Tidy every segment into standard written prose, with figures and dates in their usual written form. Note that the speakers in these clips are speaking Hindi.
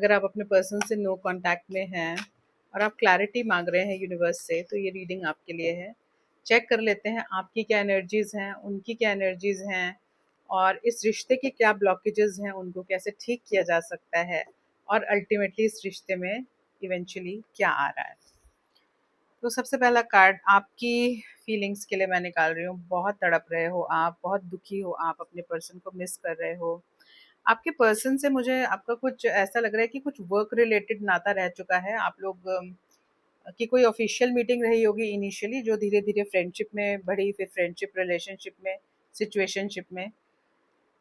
अगर आप अपने पर्सन से नो कांटेक्ट में हैं और आप क्लैरिटी मांग रहे हैं यूनिवर्स से, तो ये रीडिंग आपके लिए है। चेक कर लेते हैं आपकी क्या एनर्जीज हैं, उनकी क्या एनर्जीज हैं, और इस रिश्ते के क्या ब्लॉकेजेस हैं, उनको कैसे ठीक किया जा सकता है, और अल्टीमेटली इस रिश्ते में इवेंचुअली क्या आ रहा है। तो सबसे पहला कार्ड आपकी फीलिंग्स के लिए मैं निकाल रही हूँ। बहुत तड़प रहे हो आप, बहुत दुखी हो आप, अपने पर्सन को मिस कर रहे हो। आपके पर्सन से मुझे आपका कुछ ऐसा लग रहा है कि कुछ वर्क रिलेटेड नाता रह चुका है। आप लोग की कोई ऑफिशियल मीटिंग रही होगी इनिशियली, जो धीरे धीरे फ्रेंडशिप में बढ़ी, फिर फ्रेंडशिप रिलेशनशिप में, सिचुएशनशिप में।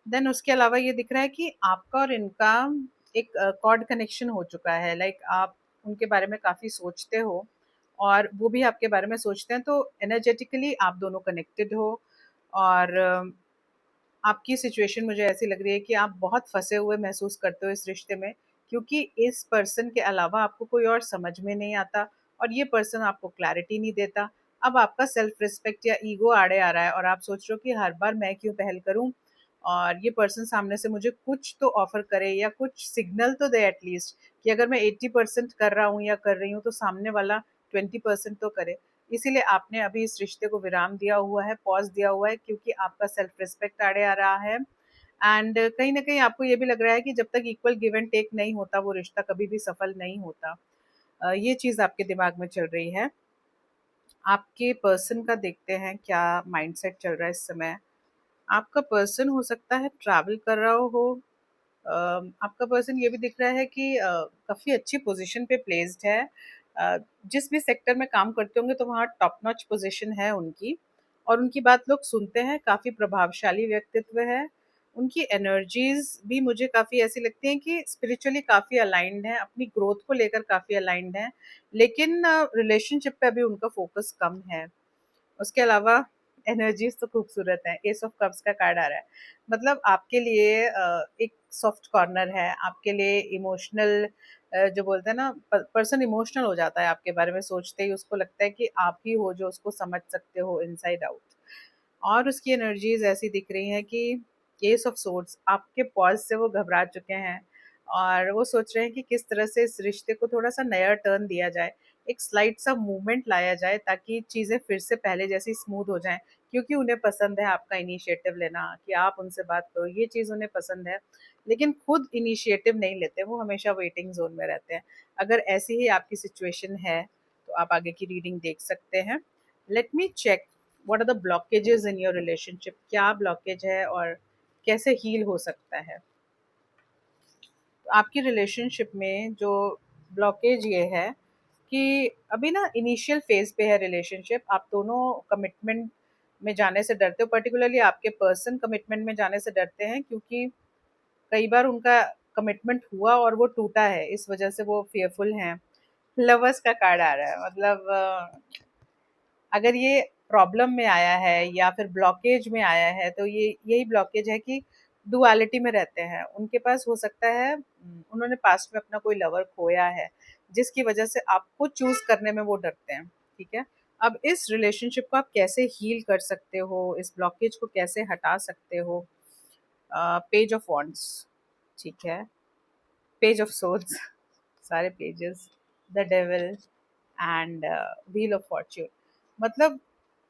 देन उसके अलावा ये दिख रहा है कि आपका और इनका एक कॉर्ड कनेक्शन हो चुका है। लाइक आप उनके बारे में काफ़ी सोचते हो और वो भी आपके बारे में सोचते हैं, तो एनर्जेटिकली आप दोनों कनेक्टेड हो। और आपकी सिचुएशन मुझे ऐसी लग रही है कि आप बहुत फंसे हुए महसूस करते हो इस रिश्ते में, क्योंकि इस पर्सन के अलावा आपको कोई और समझ में नहीं आता, और ये पर्सन आपको क्लैरिटी नहीं देता। अब आपका सेल्फ रिस्पेक्ट या ईगो आड़े आ रहा है और आप सोच रहे हो कि हर बार मैं क्यों पहल करूं, और ये पर्सन सामने से मुझे कुछ तो ऑफर करे या कुछ सिग्नल तो दे एटलीस्ट, कि अगर मैं 80% कर रहा हूँ या कर रही हूँ तो सामने वाला 20% तो करे। इसीलिए आपने अभी इस रिश्ते को विराम दिया हुआ है, पॉज दिया हुआ है, क्योंकि आपका सेल्फ रिस्पेक्ट आड़े आ रहा है। एंड कहीं ना कहीं आपको ये भी लग रहा है कि जब तक इक्वल गिव एंड टेक नहीं होता, वो रिश्ता कभी भी सफल नहीं होता। ये चीज़ आपके दिमाग में चल रही है। आपके पर्सन का देखते हैं क्या माइंडसेट चल रहा है इस समय। आपका पर्सन हो सकता है ट्रैवल कर रहा हो। आपका पर्सन ये भी दिख रहा है कि काफ़ी अच्छी पोजीशन पे प्लेस्ड है। जिस भी सेक्टर में काम करते होंगे तो वहाँ टॉप नॉच पोजीशन है उनकी, और उनकी बात लोग सुनते हैं। काफ़ी प्रभावशाली व्यक्तित्व है। उनकी एनर्जीज भी मुझे काफ़ी ऐसी लगती हैं कि स्पिरिचुअली काफ़ी अलाइंड है, अपनी ग्रोथ को लेकर काफ़ी अलाइंड है, लेकिन रिलेशनशिप पे अभी उनका फोकस कम है। उसके अलावा एनर्जीज तो खूबसूरत है। एस ऑफ कप्स का कार्ड आ रहा है, मतलब आपके लिए एक सॉफ्ट कॉर्नर है, आपके लिए इमोशनल, जो बोलते हैं ना, पर्सन इमोशनल हो जाता है आपके बारे में सोचते ही। उसको लगता है कि आप ही हो जो उसको समझ सकते हो इनसाइड आउट। और उसकी एनर्जीज ऐसी दिख रही हैं कि एस ऑफ सोर्ड्स, आपके पॉज से वो घबरा चुके हैं और वो सोच रहे हैं कि किस तरह से इस रिश्ते को थोड़ा सा नया टर्न दिया जाए, एक स्लाइट सा मूवमेंट लाया जाए, ताकि चीज़ें फिर से पहले जैसी स्मूथ हो जाएं। क्योंकि उन्हें पसंद है आपका इनिशिएटिव लेना, कि आप उनसे बात करो, ये चीज़ उन्हें पसंद है, लेकिन खुद इनिशिएटिव नहीं लेते, वो हमेशा वेटिंग जोन में रहते हैं। अगर ऐसी ही आपकी सिचुएशन है तो आप आगे की रीडिंग देख सकते हैं। Let me check what are the blockages in your relationship. क्या ब्लॉकेज है और कैसे हील हो सकता है। तो आपकी रिलेशनशिप में जो ब्लॉकेज ये है कि अभी ना इनिशियल फेज पे है रिलेशनशिप। आप दोनों कमिटमेंट में जाने से डरते हो, पर्टिकुलरली आपके पर्सन कमिटमेंट में जाने से डरते हैं, क्योंकि कई बार उनका कमिटमेंट हुआ और वो टूटा है, इस वजह से वो फेयरफुल हैं। लवर्स का कार्ड आ रहा है, मतलब अगर ये प्रॉब्लम में आया है या फिर ब्लॉकेज में आया है, तो ये यही ब्लॉकेज है कि डुअलिटी में रहते हैं। उनके पास हो सकता है उन्होंने पास्ट में अपना कोई लवर खोया है, जिसकी वजह से आपको चूज करने में वो डरते हैं। ठीक है। अब इस रिलेशनशिप को आप कैसे हील कर सकते हो, इस ब्लॉकेज को कैसे हटा सकते हो। पेज ऑफ वॉन्ड्स, ठीक है, पेज ऑफ सोर्ड्स, सारे pages, the devil and wheel of Fortune. मतलब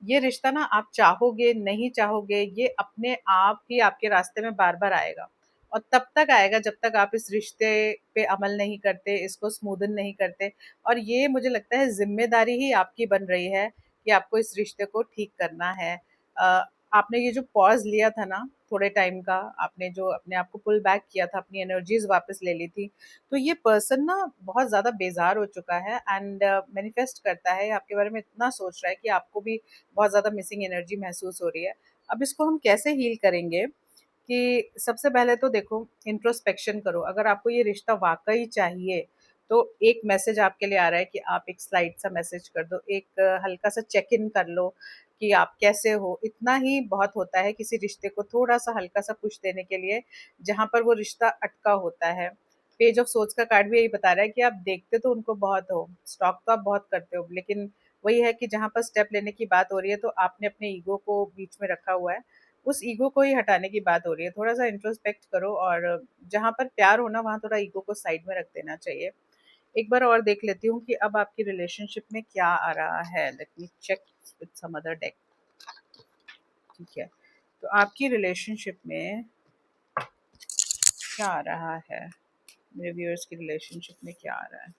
ये रिश्ता ना, आप चाहोगे नहीं चाहोगे, ये अपने आप ही आपके रास्ते में बार बार आएगा, और तब तक आएगा जब तक आप इस रिश्ते पे अमल नहीं करते, इसको स्मूदन नहीं करते। और ये मुझे लगता है जिम्मेदारी ही आपकी बन रही है कि आपको इस रिश्ते को ठीक करना है। अ, आपने ये जो पॉज लिया था ना थोड़े टाइम का, आपने जो अपने आप को पुल बैक किया था, अपनी एनर्जीज वापस ले ली थी, तो ये पर्सन ना बहुत ज़्यादा बेजार हो चुका है एंड मैनिफेस्ट करता है आपके बारे में, इतना सोच रहा है कि आपको भी बहुत ज़्यादा मिसिंग एनर्जी महसूस हो रही है। अब इसको हम कैसे हील करेंगे, कि सबसे पहले तो देखो, इंट्रोस्पेक्शन करो। अगर आपको ये रिश्ता वाकई चाहिए, तो एक मैसेज आपके लिए आ रहा है कि आप एक स्लाइड सा मैसेज कर दो, एक हल्का सा चेक इन कर लो कि आप कैसे हो। इतना ही बहुत होता है किसी रिश्ते को थोड़ा सा हल्का सा पुश देने के लिए, जहाँ पर वो रिश्ता अटका होता है। पेज ऑफ सोच का कार्ड भी यही बता रहा है कि आप देखते तो उनको बहुत हो, स्टॉक तो आप बहुत करते हो, लेकिन वही है कि जहाँ पर स्टेप लेने की बात हो रही है, तो आपने अपने ईगो को बीच में रखा हुआ है। उस ईगो को ही हटाने की बात हो रही है। थोड़ा सा इंट्रोस्पेक्ट करो, और जहाँ पर प्यार होना वहाँ थोड़ा ईगो को साइड में रख देना चाहिए। एक बार और देख लेती हूँ कि अब आपकी रिलेशनशिप में क्या आ रहा है। Let me check with some other deck. ठीक है, तो आपकी रिलेशनशिप में क्या आ रहा है, मेरे व्यूअर्स की रिलेशनशिप में क्या आ रहा है।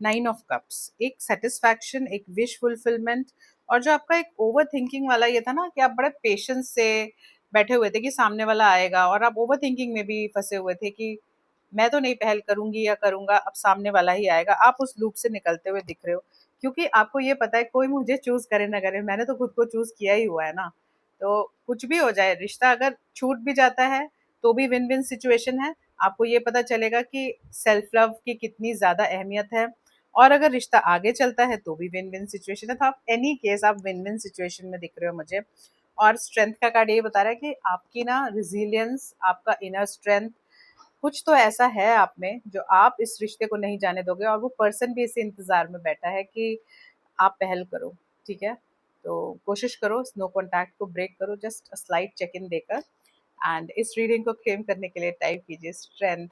9 ऑफ कप्स, एक सेटिस्फैक्शन, एक विश फुलफिलमेंट। और जो आपका एक ओवर थिंकिंग वाला ये था ना कि आप बड़े पेशेंस से बैठे हुए थे कि सामने वाला आएगा, और आप ओवर थिंकिंग में भी फंसे हुए थे कि मैं तो नहीं पहल करूंगी या करूंगा, अब सामने वाला ही आएगा। आप उस लूप से निकलते हुए दिख रहे हो, क्योंकि आपको ये पता है कोई मुझे चूज करे ना करे, मैंने तो खुद को चूज किया ही हुआ है ना। तो कुछ भी हो जाए, रिश्ता अगर छूट भी जाता है तो भी विन विन सिचुएशन है। आपको ये पता चलेगा कि सेल्फ लव की कितनी ज्यादा अहमियत है, और अगर रिश्ता आगे चलता है तो भी विन विन सिचुएशन है। तो आप एनी केस आप विन विन सिचुएशन में दिख रहे हो मुझे। और स्ट्रेंथ का कार्ड ये बता रहा है कि आपकी ना रिजिलियंस, आपका इनर स्ट्रेंथ, कुछ तो ऐसा है आप में जो आप इस रिश्ते को नहीं जाने दोगे, और वो पर्सन भी इसी इंतजार में बैठा है कि आप पहल करो। ठीक है, तो कोशिश करो नो कॉन्टैक्ट को ब्रेक करो, जस्ट स्लाइड चेक इन देकर। एंड इस रीडिंग को क्लेम करने के लिए टाइप कीजिए स्ट्रेंथ।